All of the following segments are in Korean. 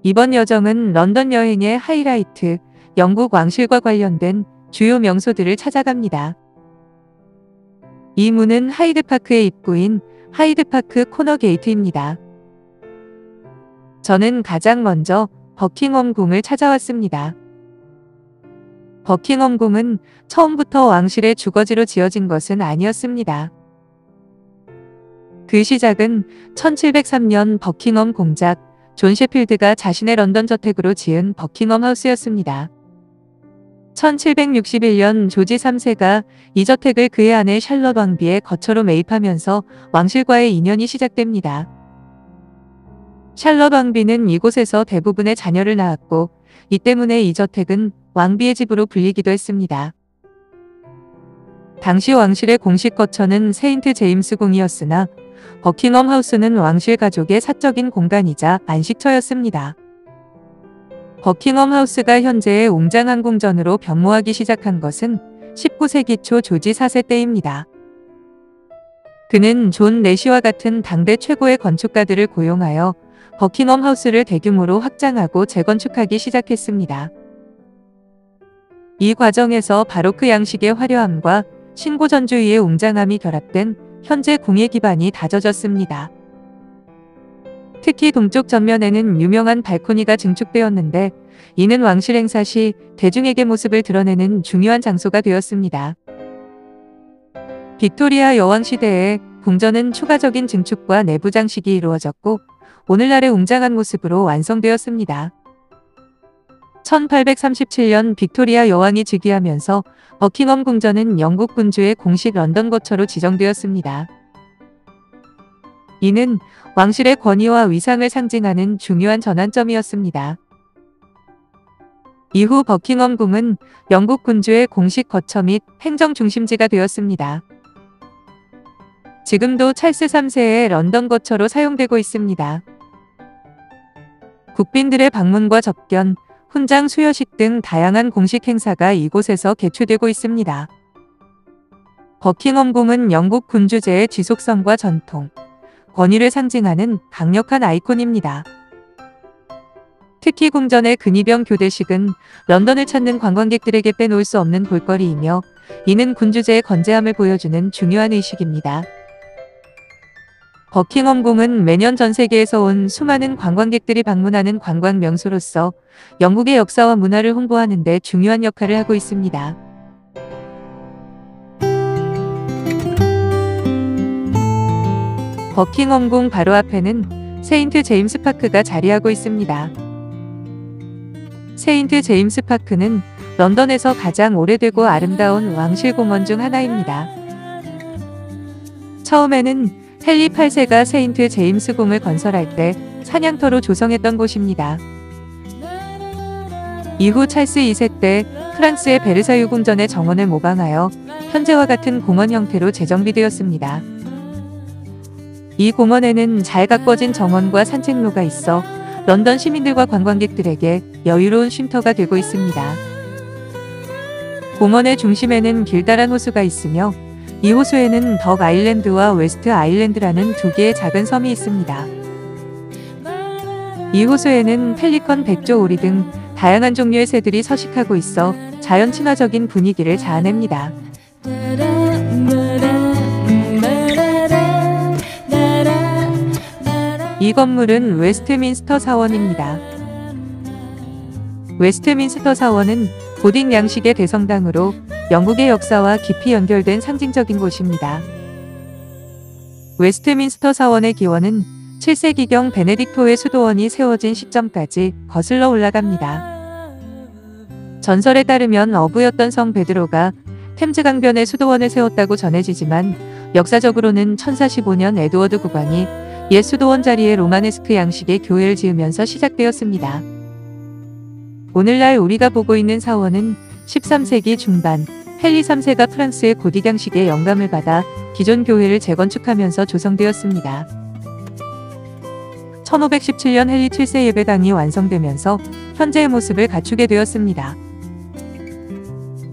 이번 여정은 런던 여행의 하이라이트, 영국 왕실과 관련된 주요 명소들을 찾아갑니다. 이 문은 하이드파크의 입구인 하이드파크 코너 게이트입니다. 저는 가장 먼저 버킹엄 궁을 찾아왔습니다. 버킹엄 궁은 처음부터 왕실의 주거지로 지어진 것은 아니었습니다. 그 시작은 1703년 버킹엄 공작 존 셰필드가 자신의 런던 저택으로 지은 버킹엄 하우스였습니다. 1761년 조지 3세가 이 저택을 그의 아내 샬럿 왕비의 거처로 매입하면서 왕실과의 인연이 시작됩니다. 샬럿 왕비는 이곳에서 대부분의 자녀를 낳았고 이 때문에 이 저택은 왕비의 집으로 불리기도 했습니다. 당시 왕실의 공식 거처는 세인트 제임스 궁이었으나 버킹엄 하우스는 왕실 가족의 사적인 공간이자 안식처였습니다. 버킹엄 하우스가 현재의 웅장한 궁전으로 변모하기 시작한 것은 19세기 초 조지 4세 때입니다. 그는 존 내시와 같은 당대 최고의 건축가들을 고용하여 버킹엄 하우스를 대규모로 확장하고 재건축하기 시작했습니다. 이 과정에서 바로크 양식의 화려함과 신고전주의의 웅장함이 결합된 현재 궁의 기반이 다져졌습니다. 특히 동쪽 전면에는 유명한 발코니가 증축되었는데 이는 왕실 행사 시 대중에게 모습을 드러내는 중요한 장소가 되었습니다. 빅토리아 여왕 시대에 궁전은 추가적인 증축과 내부 장식이 이루어졌고 오늘날의 웅장한 모습으로 완성되었습니다. 1837년 빅토리아 여왕이 즉위하면서 버킹엄 궁전은 영국 군주의 공식 런던 거처로 지정되었습니다. 이는 왕실의 권위와 위상을 상징하는 중요한 전환점이었습니다. 이후 버킹엄 궁은 영국 군주의 공식 거처 및 행정 중심지가 되었습니다. 지금도 찰스 3세의 런던 거처로 사용되고 있습니다. 국빈들의 방문과 접견, 훈장 수여식 등 다양한 공식 행사가 이곳에서 개최되고 있습니다. 버킹엄 궁은 영국 군주제의 지속성과 전통, 권위를 상징하는 강력한 아이콘입니다. 특히 궁전의 근위병 교대식은 런던을 찾는 관광객들에게 빼놓을 수 없는 볼거리이며 이는 군주제의 건재함을 보여주는 중요한 의식입니다. 버킹엄 궁은 매년 전 세계에서 온 수많은 관광객들이 방문하는 관광 명소로서 영국의 역사와 문화를 홍보하는 데 중요한 역할을 하고 있습니다. 버킹엄 궁 바로 앞에는 세인트 제임스 파크가 자리하고 있습니다. 세인트 제임스 파크는 런던에서 가장 오래되고 아름다운 왕실 공원 중 하나입니다. 처음에는 헨리 8세가 세인트 제임스 궁을 건설할 때 사냥터로 조성했던 곳입니다. 이후 찰스 2세 때 프랑스의 베르사유 궁전의 정원을 모방하여 현재와 같은 공원 형태로 재정비되었습니다. 이 공원에는 잘 가꿔진 정원과 산책로가 있어 런던 시민들과 관광객들에게 여유로운 쉼터가 되고 있습니다. 공원의 중심에는 길다란 호수가 있으며 이 호수에는 덕 아일랜드와 웨스트 아일랜드라는 두 개의 작은 섬이 있습니다. 이 호수에는 펠리컨, 백조, 오리 등 다양한 종류의 새들이 서식하고 있어 자연 친화적인 분위기를 자아냅니다. 이 건물은 웨스트민스터 사원입니다. 웨스트민스터 사원은 고딕 양식의 대성당으로 영국의 역사와 깊이 연결된 상징적인 곳입니다. 웨스트민스터 사원의 기원은 7세기경 베네딕토의 수도원이 세워진 시점까지 거슬러 올라갑니다. 전설에 따르면 어부였던 성 베드로가 템즈 강변에 수도원을 세웠다고 전해지지만 역사적으로는 1045년 에드워드 국왕이 옛 수도원 자리에 로마네스크 양식의 교회를 지으면서 시작되었습니다. 오늘날 우리가 보고 있는 사원은 13세기 중반 헨리 3세가 프랑스의 고딕 양식의 영감을 받아 기존 교회를 재건축하면서 조성되었습니다. 1517년 헨리 7세 예배당이 완성되면서 현재의 모습을 갖추게 되었습니다.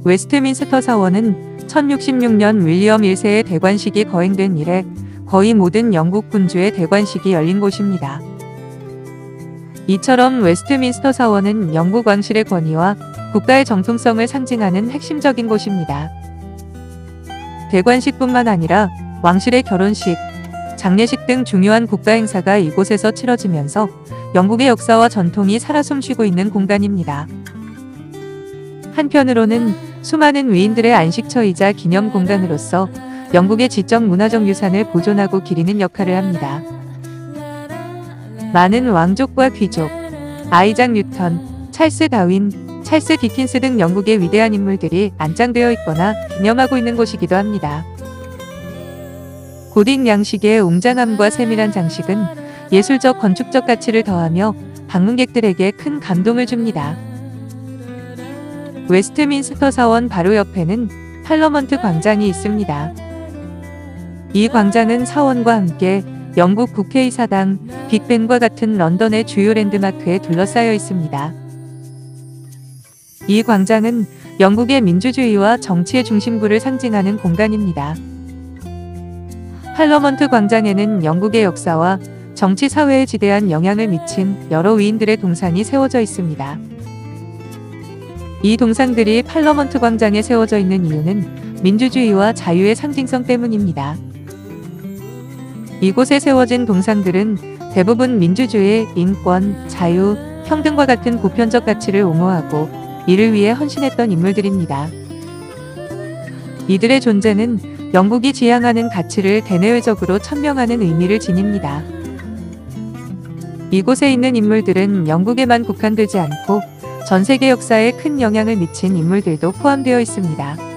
웨스트민스터 사원은 1066년 윌리엄 1세의 대관식이 거행된 이래 거의 모든 영국 군주의 대관식이 열린 곳입니다. 이처럼 웨스트민스터 사원은 영국 왕실의 권위와 국가의 정통성을 상징하는 핵심적인 곳입니다. 대관식뿐만 아니라 왕실의 결혼식, 장례식 등 중요한 국가 행사가 이곳에서 치러지면서 영국의 역사와 전통이 살아 숨쉬고 있는 공간입니다. 한편으로는 수많은 위인들의 안식처이자 기념 공간으로서 영국의 지적 문화적 유산을 보존하고 기리는 역할을 합니다. 많은 왕족과 귀족, 아이작 뉴턴, 찰스 다윈, 찰스 디킨스 등 영국의 위대한 인물들이 안장되어 있거나 기념하고 있는 곳이기도 합니다. 고딕 양식의 웅장함과 세밀한 장식은 예술적 건축적 가치를 더하며 방문객들에게 큰 감동을 줍니다. 웨스트민스터 사원 바로 옆에는 팔러먼트 광장이 있습니다. 이 광장은 사원과 함께 영국 국회의사당, 빅벤과 같은 런던의 주요 랜드마크에 둘러싸여 있습니다. 이 광장은 영국의 민주주의와 정치의 중심부를 상징하는 공간입니다. 팔러먼트 광장에는 영국의 역사와 정치 사회에 지대한 영향을 미친 여러 위인들의 동상이 세워져 있습니다. 이 동상들이 팔러먼트 광장에 세워져 있는 이유는 민주주의와 자유의 상징성 때문입니다. 이곳에 세워진 동상들은 대부분 민주주의, 인권, 자유, 평등과 같은 보편적 가치를 옹호하고 이를 위해 헌신했던 인물들입니다. 이들의 존재는 영국이 지향하는 가치를 대내외적으로 천명하는 의미를 지닙니다. 이곳에 있는 인물들은 영국에만 국한되지 않고 전 세계 역사에 큰 영향을 미친 인물들도 포함되어 있습니다.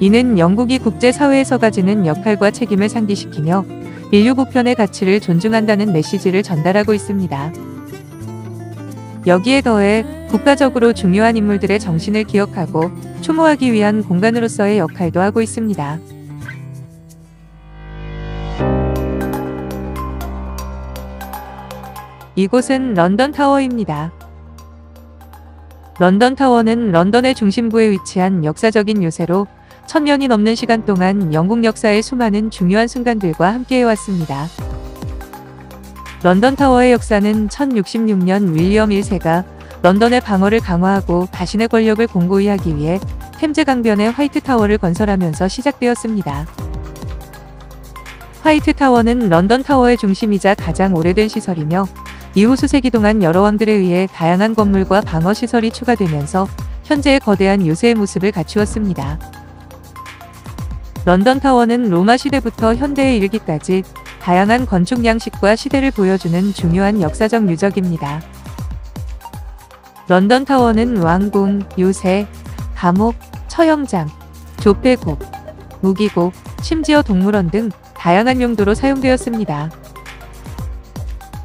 이는 영국이 국제사회에서 가지는 역할과 책임을 상기시키며 인류 보편의 가치를 존중한다는 메시지를 전달하고 있습니다. 여기에 더해 국가적으로 중요한 인물들의 정신을 기억하고 추모하기 위한 공간으로서의 역할도 하고 있습니다. 이곳은 런던 타워입니다. 런던 타워는 런던의 중심부에 위치한 역사적인 요새로 1000년이 넘는 시간 동안 영국 역사의 수많은 중요한 순간들과 함께해왔습니다. 런던 타워의 역사는 1066년 윌리엄 1세가 런던의 방어를 강화하고 자신의 권력을 공고히 하기 위해 템즈 강변에 화이트 타워를 건설하면서 시작되었습니다. 화이트 타워는 런던 타워의 중심이자 가장 오래된 시설이며 이후 수세기 동안 여러 왕들에 의해 다양한 건물과 방어 시설이 추가되면서 현재의 거대한 요새의 모습을 갖추었습니다. 런던 타워는 로마 시대부터 현대에 이르기까지 다양한 건축 양식과 시대를 보여주는 중요한 역사적 유적입니다. 런던 타워는 왕궁, 요새, 감옥, 처형장, 조폐국, 무기고, 심지어 동물원 등 다양한 용도로 사용되었습니다.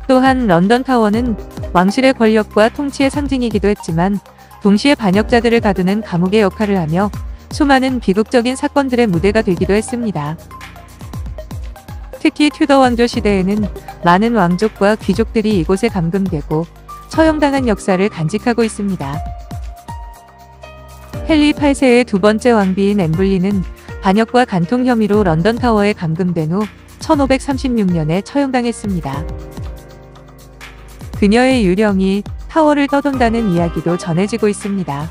또한 런던 타워는 왕실의 권력과 통치의 상징이기도 했지만 동시에 반역자들을 가두는 감옥의 역할을 하며 수많은 비극적인 사건들의 무대가 되기도 했습니다. 특히 튜더 왕조 시대에는 많은 왕족과 귀족들이 이곳에 감금되고 처형당한 역사를 간직하고 있습니다. 헨리 8세의 두 번째 왕비인 엠블리는 반역과 간통 혐의로 런던 타워에 감금된 후 1536년에 처형당했습니다. 그녀의 유령이 타워를 떠돈다는 이야기도 전해지고 있습니다.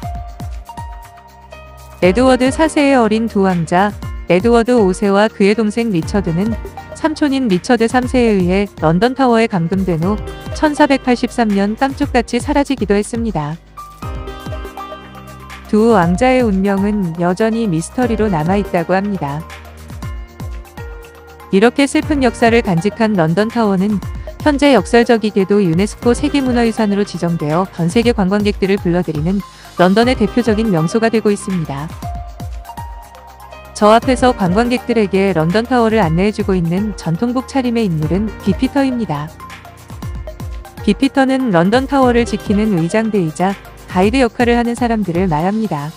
에드워드 4세의 어린 두 왕자, 에드워드 5세와 그의 동생 리처드는 삼촌인 리처드 3세에 의해 런던 타워에 감금된 후 1483년 깜짝같이 사라지기도 했습니다. 두 왕자의 운명은 여전히 미스터리로 남아있다고 합니다. 이렇게 슬픈 역사를 간직한 런던 타워는 현재 역설적이게도 유네스코 세계문화유산으로 지정되어 전 세계 관광객들을 불러들이는 런던의 대표적인 명소가 되고 있습니다. 저 앞에서 관광객들에게 런던 타워를 안내해주고 있는 전통복 차림의 인물은 비피터입니다. 비피터는 런던 타워를 지키는 의장대이자 가이드 역할을 하는 사람들을 말합니다.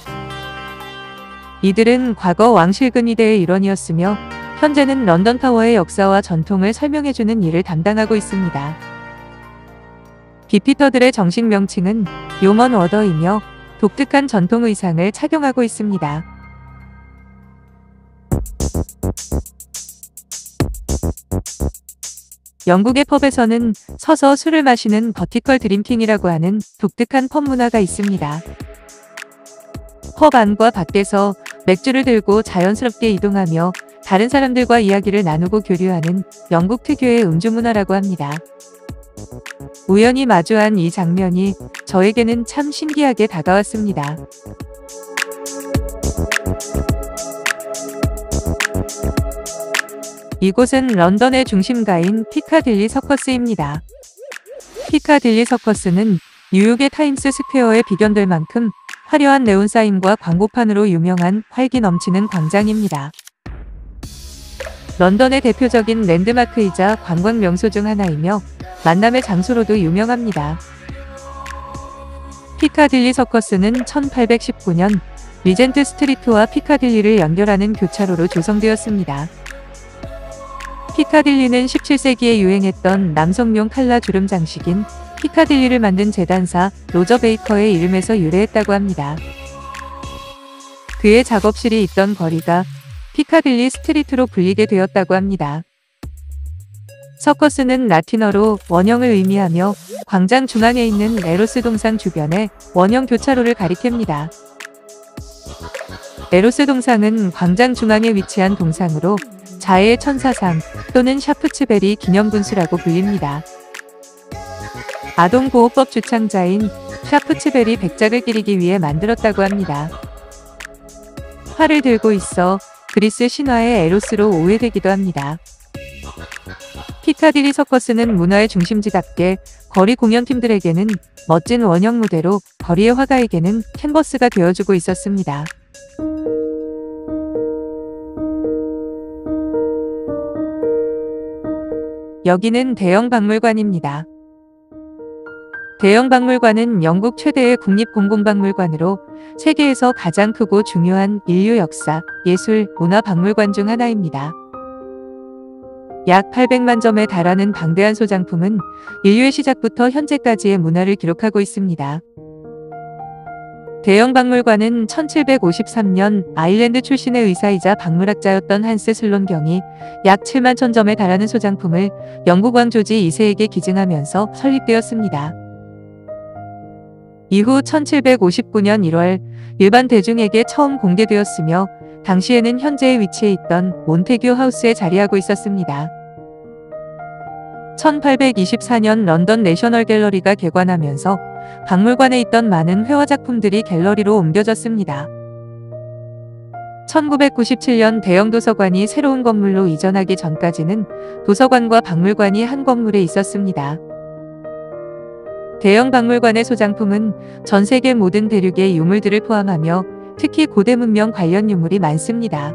이들은 과거 왕실근위대의 일원이었으며 현재는 런던 타워의 역사와 전통을 설명해주는 일을 담당하고 있습니다. 비피터들의 정식 명칭은 요먼 워더이며 독특한 전통 의상을 착용하고 있습니다. 영국의 펍에서는 서서 술을 마시는 버티컬 드링킹이라고 하는 독특한 펍 문화가 있습니다. 펍 안과 밖에서 맥주를 들고 자연스럽게 이동하며 다른 사람들과 이야기를 나누고 교류하는 영국 특유의 음주 문화라고 합니다. 우연히 마주한 이 장면이 저에게는 참 신기하게 다가왔습니다. 이곳은 런던의 중심가인 피카딜리 서커스입니다. 피카딜리 서커스는 뉴욕의 타임스 스퀘어에 비견될 만큼 화려한 네온사인과 광고판으로 유명한 활기 넘치는 광장입니다. 런던의 대표적인 랜드마크이자 관광 명소 중 하나이며 만남의 장소로도 유명합니다. 피카딜리 서커스는 1819년 리젠트 스트리트와 피카딜리를 연결하는 교차로로 조성되었습니다. 피카딜리는 17세기에 유행했던 남성용 칼라 주름 장식인 피카딜리를 만든 재단사 로저 베이커의 이름에서 유래했다고 합니다. 그의 작업실이 있던 거리가 피카딜리 스트리트로 불리게 되었다고 합니다. 서커스는 라틴어로 원형을 의미하며 광장 중앙에 있는 에로스 동상 주변에 원형 교차로를 가리킵니다. 에로스 동상은 광장 중앙에 위치한 동상으로 자해의 천사상 또는 샤프츠베리 기념분수라고 불립니다. 아동보호법 주창자인 샤프츠베리 백작을 기리기 위해 만들었다고 합니다. 활을 들고 있어 그리스 신화의 에로스로 오해되기도 합니다. 피카딜리 서커스는 문화의 중심지답게 거리 공연팀들에게는 멋진 원형 무대로 거리의 화가에게는 캔버스가 되어주고 있었습니다. 여기는 대형 박물관입니다. 대형 박물관은 영국 최대의 국립공공박물관으로 세계에서 가장 크고 중요한 인류 역사, 예술, 문화 박물관 중 하나입니다. 약 800만 점에 달하는 방대한 소장품은 인류의 시작부터 현재까지의 문화를 기록하고 있습니다. 대형 박물관은 1753년 아일랜드 출신의 의사이자 박물학자였던 한스 슬론경이 약 7만 1000점에 달하는 소장품을 영국 왕 조지 2세에게 기증하면서 설립되었습니다. 이후 1759년 1월 일반 대중에게 처음 공개되었으며 당시에는 현재의 위치에 있던 몬테규 하우스에 자리하고 있었습니다. 1824년 런던 내셔널 갤러리가 개관하면서 박물관에 있던 많은 회화 작품들이 갤러리로 옮겨졌습니다. 1997년 대형 도서관이 새로운 건물로 이전하기 전까지는 도서관과 박물관이 한 건물에 있었습니다. 대형 박물관의 소장품은 전 세계 모든 대륙의 유물들을 포함하며 특히 고대 문명 관련 유물이 많습니다.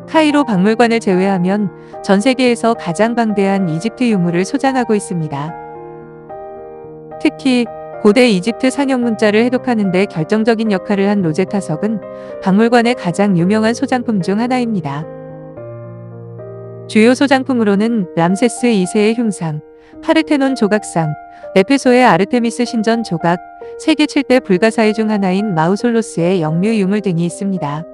카이로 박물관을 제외하면 전 세계에서 가장 방대한 이집트 유물을 소장하고 있습니다. 특히 고대 이집트 상형 문자를 해독하는 데 결정적인 역할을 한 로제타 석은 박물관의 가장 유명한 소장품 중 하나입니다. 주요 소장품으로는 람세스 2세의 흉상, 파르테논 조각상, 에페소의 아르테미스 신전 조각, 세계 7대 불가사의 중 하나인 마우솔로스의 영묘 유물 등이 있습니다.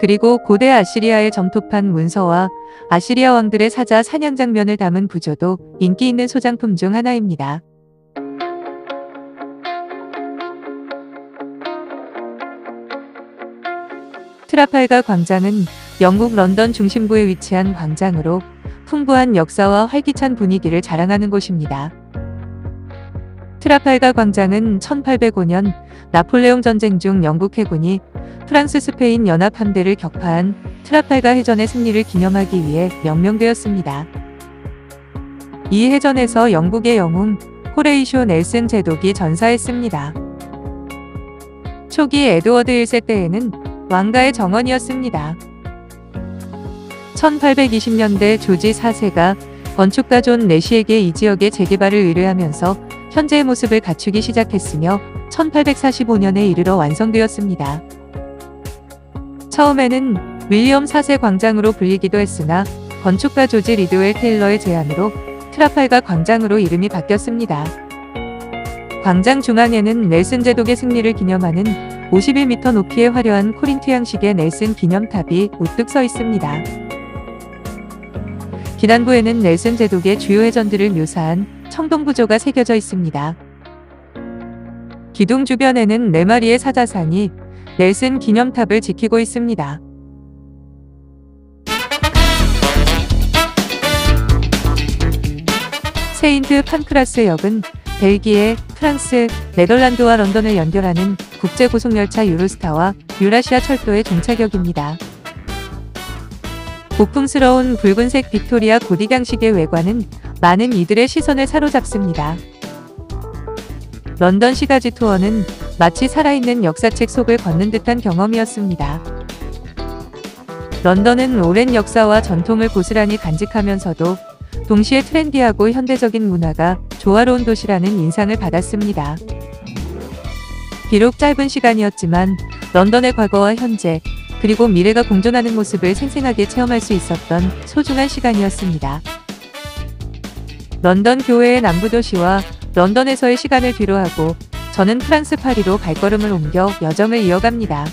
그리고 고대 아시리아의 점토판 문서와 아시리아 왕들의 사자 사냥 장면을 담은 부조도 인기 있는 소장품 중 하나입니다. 트라팔가 광장은 영국 런던 중심부에 위치한 광장으로 풍부한 역사와 활기찬 분위기를 자랑하는 곳입니다. 트라팔가 광장은 1805년 나폴레옹 전쟁 중 영국 해군이 프랑스 스페인 연합 함대를 격파한 트라팔가 해전의 승리를 기념하기 위해 명명되었습니다. 이 해전에서 영국의 영웅 호레이쇼 넬슨 제독이 전사했습니다. 초기 에드워드 1세 때에는 왕가의 정원이었습니다. 1820년대 조지 4세가 건축가 존 내시에게 이 지역의 재개발을 의뢰하면서 현재의 모습을 갖추기 시작했으며 1845년에 이르러 완성되었습니다. 처음에는 윌리엄 4세 광장으로 불리기도 했으나 건축가 조지 리드웰 테일러의 제안으로 트라팔가 광장으로 이름이 바뀌었습니다. 광장 중앙에는 넬슨 제독의 승리를 기념하는 51m 높이의 화려한 코린트 양식의 넬슨 기념탑이 우뚝 서 있습니다. 기단부에는 넬슨 제독의 주요 해전들을 묘사한 청동구조가 새겨져 있습니다. 기둥 주변에는 4마리의 사자상이 넬슨 기념탑을 지키고 있습니다. 세인트 판크라스 역은 벨기에, 프랑스, 네덜란드와 런던을 연결하는 국제고속열차 유로스타와 유라시아 철도의 종착역입니다. 고풍스러운 붉은색 빅토리아 고딕양식의 외관은 많은 이들의 시선을 사로잡습니다. 런던 시가지 투어는 마치 살아있는 역사책 속을 걷는 듯한 경험이었습니다. 런던은 오랜 역사와 전통을 고스란히 간직하면서도 동시에 트렌디하고 현대적인 문화가 조화로운 도시라는 인상을 받았습니다. 비록 짧은 시간이었지만 런던의 과거와 현재, 그리고 미래가 공존하는 모습을 생생하게 체험할 수 있었던 소중한 시간이었습니다. 런던 교외의 남부도시와 런던에서의 시간을 뒤로하고 저는 프랑스 파리로 발걸음을 옮겨 여정을 이어갑니다.